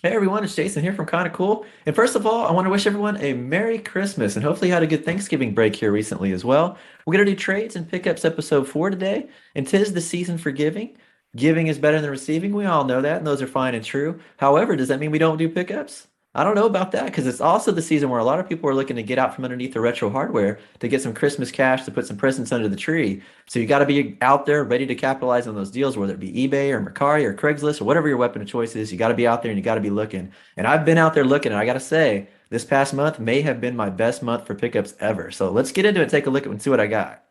Hey everyone, it's Jason here from Kinda Cool. And first of all, I want to wish everyone a Merry Christmas and hopefully you had a good Thanksgiving break here recently as well. We're gonna do trades and pickups episode 4 today, and 'tis the season for giving. Giving is better than receiving. We all know that, and those are fine and true. However, does that mean we don't do pickups? I don't know about that because it's also the season where a lot of people are looking to get out from underneath the retro hardware to get some Christmas cash to put some presents under the tree. So you got to be out there ready to capitalize on those deals, whether it be eBay or Mercari or Craigslist or whatever your weapon of choice is. You got to be out there and you got to be looking. And I've been out there looking, and I got to say, this past month may have been my best month for pickups ever. So let's get into it, take a look at and see what I got.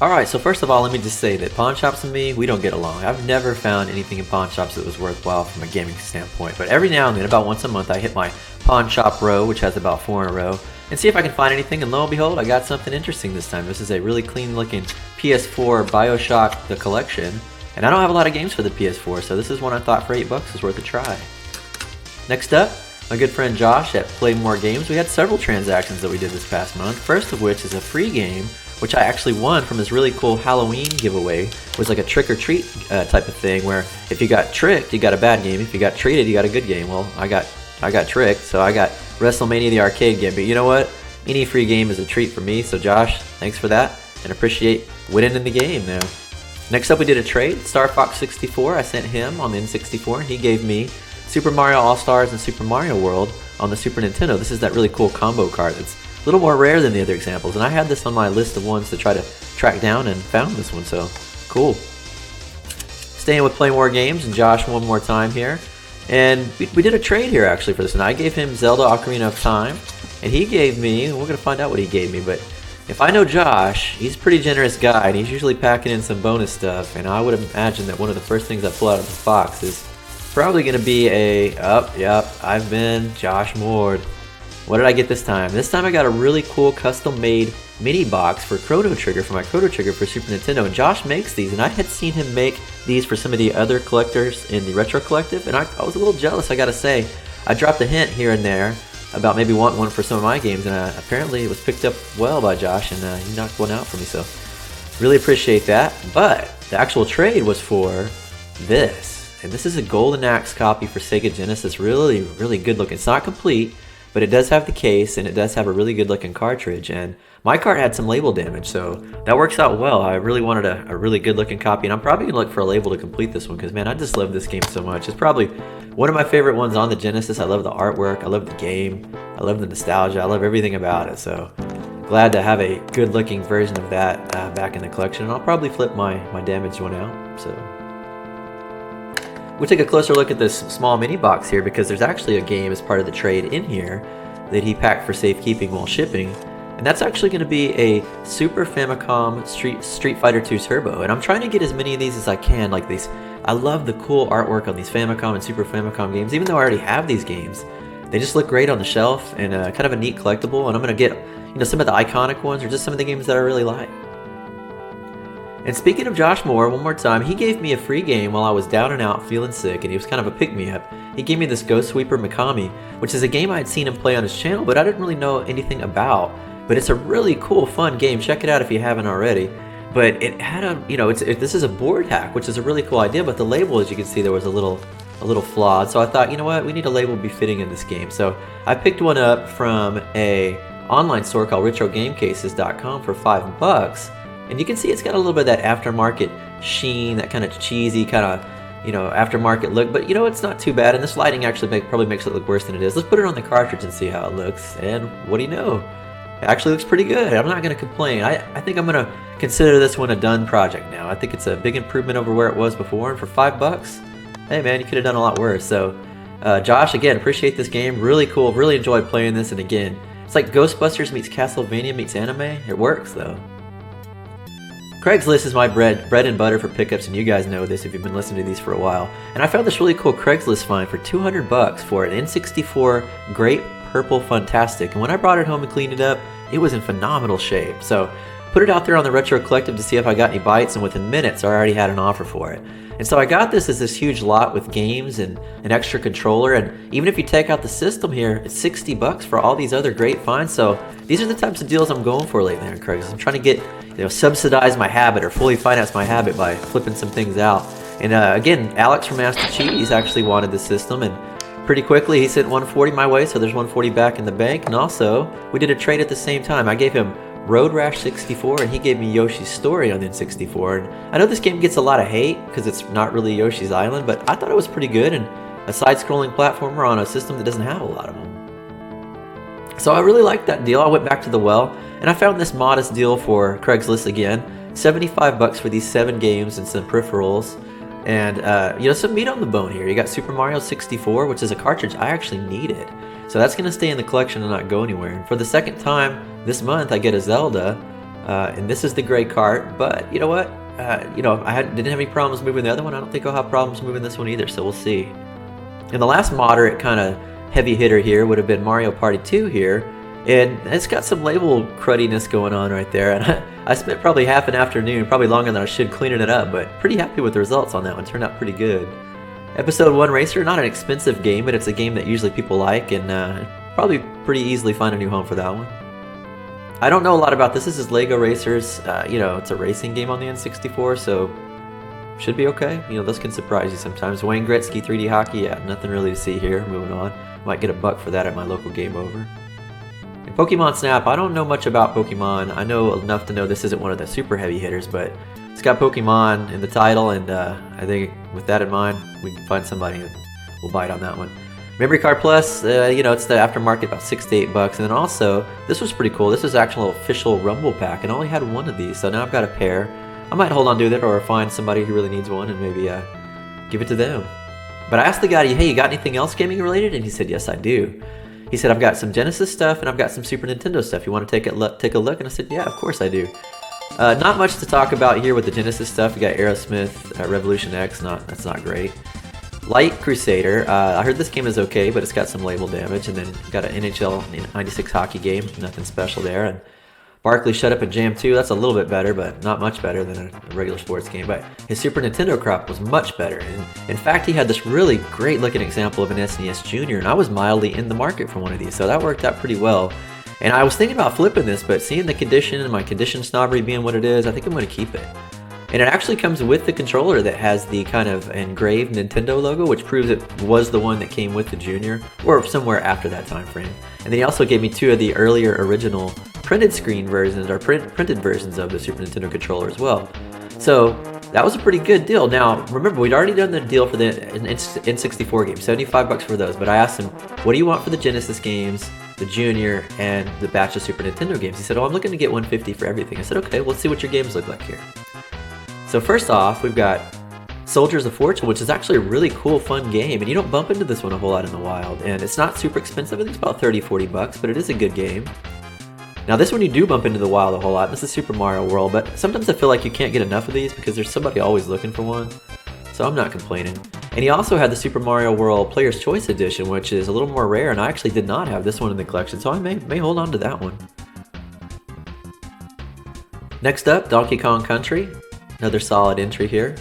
All right, so first of all, let me just say that pawn shops and me, we don't get along. I've never found anything in pawn shops that was worthwhile from a gaming standpoint. But every now and then, about once a month, I hit my pawn shop row, which has about four in a row, and see if I can find anything. And lo and behold, I got something interesting this time. This is a really clean looking PS4 Bioshock The Collection. And I don't have a lot of games for the PS4, so this is one I thought for $8 was worth a try. Next up, my good friend Josh at Play More Games. We had several transactions that we did this past month. First of which is a free game which I actually won from his really cool Halloween giveaway. It was like a trick or treat type of thing where if you got tricked, you got a bad game. If you got treated, you got a good game. Well, I got tricked, so I got WrestleMania the arcade game. But you know what? Any free game is a treat for me. So Josh, thanks for that, and appreciate winning in the game now. Next up, we did a trade. Star Fox 64. I sent him on the N64, and he gave me Super Mario All Stars and Super Mario World on the Super Nintendo. This is that really cool combo card that's a little more rare than the other examples, and I had this on my list of ones to try to track down and found this one, so cool. Staying with Play More Games and Josh one more time here, and we did a trade here actually for this, and I gave him Zelda Ocarina of Time, and he gave me, we're going to find out what he gave me, but if I know Josh, he's a pretty generous guy, and he's usually packing in some bonus stuff, and I would imagine that one of the first things I pull out of this box is probably going to be yep, I've been Josh Moore. What did I get this time? This time I got a really cool custom-made mini box for Chrono Trigger, for my Chrono Trigger for Super Nintendo, and Josh makes these, and I had seen him make these for some of the other collectors in the Retro Collective, and I was a little jealous, I gotta say. I dropped a hint here and there about maybe wanting one for some of my games, and apparently it was picked up well by Josh, and he knocked one out for me, so really appreciate that. But the actual trade was for this, and this is a Golden Axe copy for Sega Genesis, really, really good looking. It's not complete, but it does have the case, and it does have a really good looking cartridge, and my cart had some label damage, so that works out well. I really wanted a really good looking copy, and I'm probably gonna look for a label to complete this one, because man, I just love this game so much. It's probably one of my favorite ones on the Genesis. I love the artwork, I love the game, I love the nostalgia, I love everything about it, so glad to have a good looking version of that back in the collection, and I'll probably flip my damaged one out, so. We'll take a closer look at this small mini box here because there's actually a game as part of the trade in here that he packed for safekeeping while shipping, and that's actually going to be a Super Famicom Street Fighter 2 Turbo, and I'm trying to get as many of these as I can. Like these, I love the cool artwork on these Famicom and Super Famicom games, even though I already have these games. They just look great on the shelf and kind of a neat collectible, and I'm going to get some of the iconic ones or just some of the games that I really like. And speaking of Josh Moore, one more time, he gave me a free game while I was down and out feeling sick, and he was kind of a pick-me-up. He gave me this Ghost Sweeper Mikami, which is a game I had seen him play on his channel, but I didn't really know anything about. But it's a really cool, fun game. Check it out if you haven't already. But it had a, this is a board hack, which is a really cool idea, but the label, as you can see, there was a little flawed. So I thought, you know what, we need a label befitting in this game. So I picked one up from a online store called RetroGameCases.com for $5. And you can see it's got a little bit of that aftermarket sheen, that kind of cheesy kind of, aftermarket look. But it's not too bad. And this lighting actually probably makes it look worse than it is. Let's put it on the cartridge and see how it looks. And what do you know? It actually looks pretty good. I'm not going to complain. I think I'm going to consider this one a done project now. I think it's a big improvement over where it was before. And for $5, hey man, you could have done a lot worse. So Josh, again, appreciate this game. Really cool. Really enjoyed playing this. And again, it's like Ghostbusters meets Castlevania meets anime. It works though. Craigslist is my bread and butter for pickups, and you guys know this if you've been listening to these for a while. And I found this really cool Craigslist find for $200 for an N64 Great Purple Funtastic. And when I brought it home and cleaned it up, it was in phenomenal shape. So put it out there on the Retro Collective to see if I got any bites, and within minutes I already had an offer for it. And so I got this as this huge lot with games and an extra controller, and even if you take out the system here, it's $60 for all these other great finds. So these are the types of deals I'm going for lately on Craigslist. I'm trying to get, subsidize my habit or fully finance my habit by flipping some things out. And again, Alex from Master Cheese actually wanted the system, and pretty quickly he sent 140 my way, so there's 140 back in the bank. And also, we did a trade at the same time. I gave him Road Rash 64, and he gave me Yoshi's Story on the N64. And I know this game gets a lot of hate because it's not really Yoshi's Island, but I thought it was pretty good, and a side-scrolling platformer on a system that doesn't have a lot of them. So I really liked that deal. I went back to the well, and I found this modest deal for Craigslist again. 75 bucks for these 7 games and some peripherals. And, some meat on the bone here. You got Super Mario 64, which is a cartridge I actually needed. So that's going to stay in the collection and not go anywhere. And for the second time this month, I get a Zelda. And this is the gray cart. But you know what? Didn't have any problems moving the other one. I don't think I'll have problems moving this one either. So we'll see. And the last moderate kind of heavy hitter here would have been Mario Party 2 here. And it's got some label cruddiness going on right there. And I spent probably half an afternoon, probably longer than I should, cleaning it up. But pretty happy with the results on that one. Turned out pretty good. Episode 1 Racer, not an expensive game, but it's a game that usually people like. And probably pretty easily find a new home for that one. I don't know a lot about this. This is Lego Racers. It's a racing game on the N64, so should be okay. Those can surprise you sometimes. Wayne Gretzky 3D Hockey, yeah, nothing really to see here. Moving on. Might get $1 for that at my local Game Over. And Pokemon Snap, I don't know much about Pokemon. I know enough to know this isn't one of the super heavy hitters, but it's got Pokemon in the title, and I think with that in mind, we can find somebody and we'll bite on that one. Memory Card Plus, it's the aftermarket, about $6 to $8. And then also, this was pretty cool. This was actual official Rumble Pack, and I only had one of these, so now I've got a pair. I might hold on to it or find somebody who really needs one and maybe give it to them. But I asked the guy, hey, you got anything else gaming related? And he said, yes, I do. He said, I've got some Genesis stuff and I've got some Super Nintendo stuff. You want to take a look? And I said, yeah, of course I do. Not much to talk about here with the Genesis stuff. You got Aerosmith, Revolution X. That's not great. Light Crusader. I heard this game is okay, but it's got some label damage. And then got an NHL 96 hockey game. Nothing special there. And Barkley Shut Up and Jam 2, that's a little bit better, but not much better than a regular sports game. But his Super Nintendo crop was much better. And in fact, he had this really great looking example of an SNES Junior, and I was mildly in the market for one of these, so that worked out pretty well. And I was thinking about flipping this, but seeing the condition and my condition snobbery being what it is, I think I'm going to keep it. And it actually comes with the controller that has the kind of engraved Nintendo logo, which proves it was the one that came with the Junior, or somewhere after that time frame. And then he also gave me 2 of the earlier original printed screen versions, or printed versions of the Super Nintendo controller as well. So that was a pretty good deal. Now, remember, we'd already done the deal for the N64 games, $75 for those, but I asked him, what do you want for the Genesis games, the Junior, and the batch of Super Nintendo games? He said, I'm looking to get $150 for everything. I said, okay, let's see what your games look like here. So first off, we've got Soldiers of Fortune, which is actually a really cool, fun game, and you don't bump into this one a whole lot in the wild, and it's not super expensive. I think it's about $30-40, but it is a good game. Now this one you do bump into the wild a whole lot. This is Super Mario World, but sometimes I feel like you can't get enough of these because there's somebody always looking for one, so I'm not complaining. And he also had the Super Mario World Player's Choice Edition, which is a little more rare, and I actually did not have this one in the collection, so I may hold on to that one. Next up, Donkey Kong Country. Another solid entry here.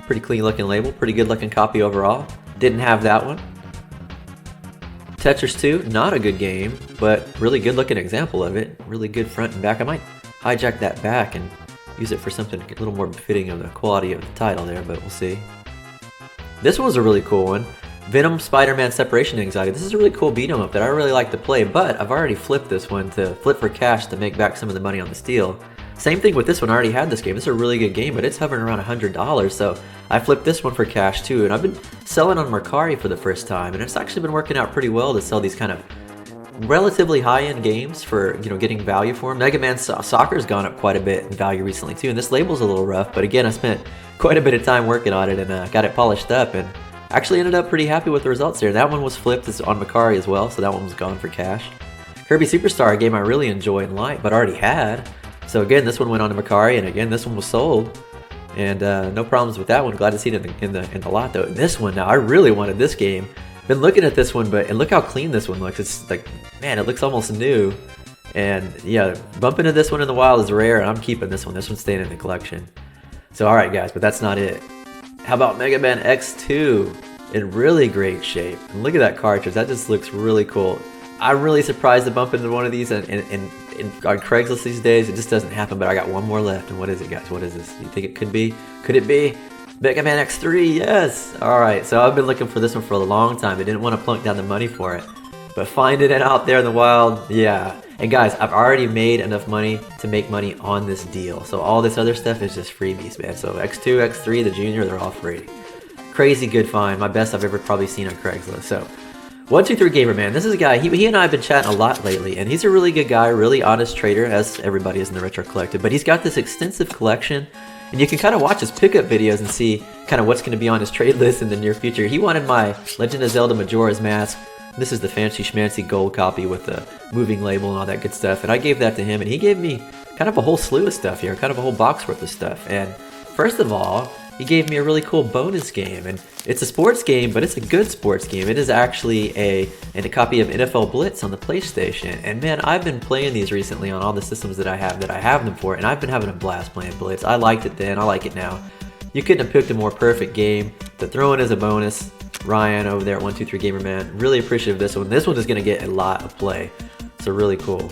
Pretty clean looking label, pretty good looking copy overall. Didn't have that one. Tetris 2, not a good game, but really good looking example of it. Really good front and back. I might hijack that back and use it for something a little more befitting of the quality of the title there, but we'll see. This one was a really cool one. Venom Spider-Man Separation Anxiety. This is a really cool beat 'em up that I really like to play, but I've already flipped this one to flip for cash to make back some of the money on the steal. Same thing with this one, I already had this game. This is a really good game, but it's hovering around $100, so I flipped this one for cash too. And I've been selling on Mercari for the first time, and it's actually been working out pretty well to sell these kind of relatively high-end games for, getting value for them. Mega Man Soccer's gone up quite a bit in value recently too, and this label's a little rough, but again, I spent quite a bit of time working on it and got it polished up, and actually ended up pretty happy with the results there. That one was flipped on Mercari as well, so that one was gone for cash. Kirby Superstar, a game I really enjoy and like, but already had. So again, this one went on to Mercari, and again, this one was sold. And no problems with that one. Glad to see it in the lot though. And this one, now I really wanted this game. Been looking at this one, and look how clean this one looks. It's like, man, it looks almost new. And yeah, bumping into this one in the wild is rare, and I'm keeping this one. This one's staying in the collection. So all right, guys, but that's not it. How about Mega Man X2 in really great shape? And look at that cartridge. That just looks really cool. I'm really surprised to bump into one of these on Craigslist these days. It just doesn't happen, but I got one more left. And what is it, guys? What is this? You think it could be? Could it be? Mega Man X3, yes! Alright, so I've been looking for this one for a long time. I didn't want to plunk down the money for it. But finding it out there in the wild, yeah. And guys, I've already made enough money to make money on this deal. So all this other stuff is just freebies, man. So X2, X3, the Junior, they're all free. Crazy good find. My best I've ever probably seen on Craigslist. So 123 Gamer Man, this is a guy, he and I have been chatting a lot lately, and he's a really good guy, really honest trader, as everybody is in the Retro Collective. But he's got this extensive collection, and you can kind of watch his pickup videos and see kind of what's going to be on his trade list in the near future. He wanted my Legend of Zelda Majora's Mask. This is the fancy schmancy gold copy with the moving label and all that good stuff, and I gave that to him, and he gave me kind of a whole slew of stuff here, kind of a whole box worth of stuff. And first of all, he gave me a really cool bonus game, and it's a sports game, but it's a good sports game. It is actually a copy of NFL Blitz on the PlayStation, and man, I've been playing these recently on all the systems that I have them for, and I've been having a blast playing Blitz. I liked it then, I like it now. You couldn't have picked a more perfect game to throw in as a bonus. Ryan over there at 123 Gamer Man, really appreciative of this one. This one is going to get a lot of play, so really cool.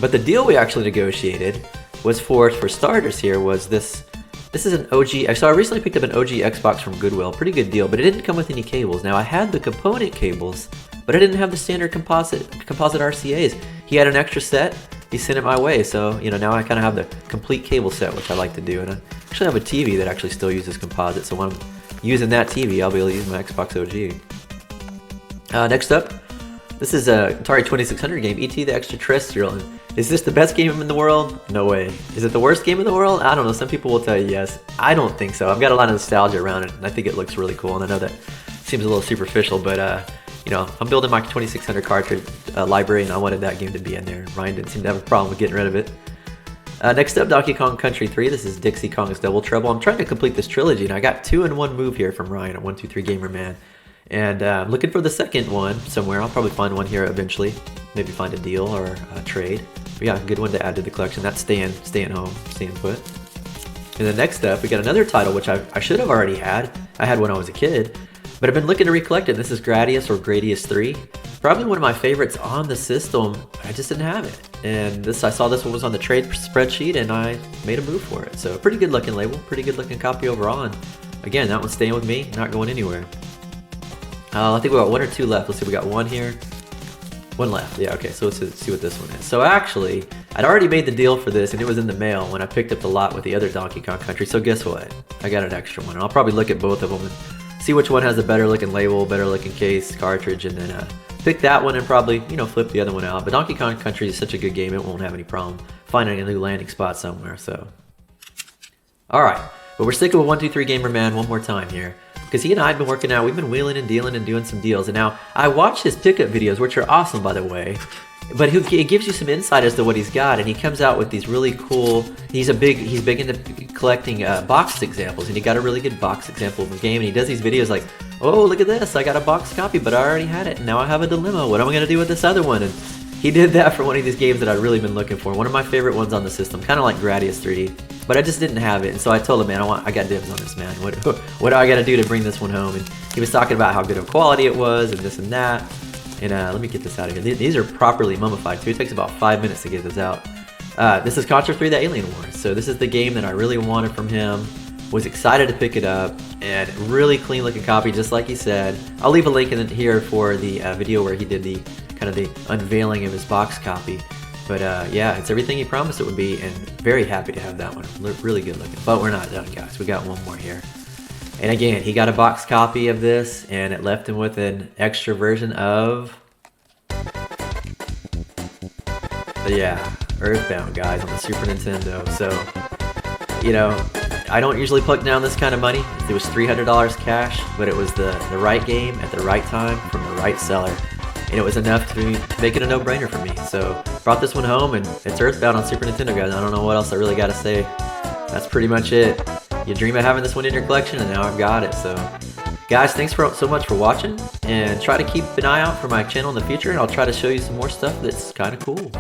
But the deal we actually negotiated was for starters here was this. This is an OG, so I recently picked up an OG Xbox from Goodwill, pretty good deal, but it didn't come with any cables. Now I had the component cables, but I didn't have the standard composite RCAs. He had an extra set, he sent it my way, so you know now I kind of have the complete cable set, which I like to do, and I actually have a TV that actually still uses composite, so when I'm using that TV, I'll be able to use my Xbox OG. Next up, this is a Atari 2600 game, E.T. the Extraterrestrial. And is this the best game in the world? No way. Is it the worst game in the world? I don't know. Some people will tell you yes. I don't think so. I've got a lot of nostalgia around it, and I think it looks really cool. And I know that seems a little superficial, but you know, I'm building my 2600 cartridge library, and I wanted that game to be in there. Ryan didn't seem to have a problem with getting rid of it. Next up, Donkey Kong Country 3. This is Dixie Kong's Double Trouble. I'm trying to complete this trilogy, and I got 2 in 1 move here from Ryan at 123 Gamer Man. And I'm looking for the second one somewhere. I'll probably find one here eventually. Maybe find a deal or a trade. But yeah, a good one to add to the collection. That's staying home, staying put. And then next up, we got another title, which I should have already had. I had when I was a kid. But I've been looking to recollect it. This is Gradius or Gradius 3. Probably one of my favorites on the system. I just didn't have it. And I saw this one was on the trade spreadsheet, and I made a move for it. So pretty good looking label, pretty good looking copy overall. And again, that one's staying with me, not going anywhere. I think we got 1 or 2 left. Let's see, we got 1 here. 1 left. Yeah, okay, so let's see what this one is. So actually, I'd already made the deal for this, and it was in the mail when I picked up the lot with the other Donkey Kong Country. So guess what? I got an extra one. And I'll probably look at both of them and see which one has a better looking label, better looking case, cartridge, and then pick that one and probably, you know, flip the other one out. But Donkey Kong Country is such a good game, it won't have any problem finding a new landing spot somewhere, so. Alright, but we're sticking with 123 Gamer Man one more time here. Because he and I have been working out, we've been wheeling and dealing and doing some deals. And now, I watch his pickup videos, which are awesome, by the way. But it gives you some insight as to what he's got, and he comes out with these really cool. He's big into collecting box examples, and he got a really good box example of a game. And he does these videos like, "Oh, look at this! I got a box copy, but I already had it, and now I have a dilemma. What am I gonna do with this other one?" And he did that for one of these games that I've really been looking for. One of my favorite ones on the system, kind of like Gradius 3D. But I just didn't have it, and so I told him, man, I got dibs on this, man. What do I got to do to bring this one home? And he was talking about how good of quality it was, and this and that. And let me get this out of here. These are properly mummified too. It takes about 5 minutes to get this out. This is Contra 3: The Alien Wars. So this is the game that I really wanted from him. Was excited to pick it up, and really clean looking copy, just like he said. I'll leave a link in here for the video where he did the kind of the unveiling of his box copy. But yeah, it's everything he promised it would be, and very happy to have that one. Really good looking. But we're not done, guys. We got one more here. And again, he got a box copy of this, and it left him with an extra version of... yeah, Earthbound, guys, on the Super Nintendo. So, you know, I don't usually put down this kind of money. It was $300 cash, but it was the right game at the right time from the right seller. And it was enough to make it a no-brainer for me. So brought this one home, and it's Earthbound on Super Nintendo, guys. I don't know what else I really got to say. That's pretty much it. You dream of having this one in your collection, and now I've got it. So guys, thanks so much for watching, and try to keep an eye out for my channel in the future, and I'll try to show you some more stuff that's kind of cool.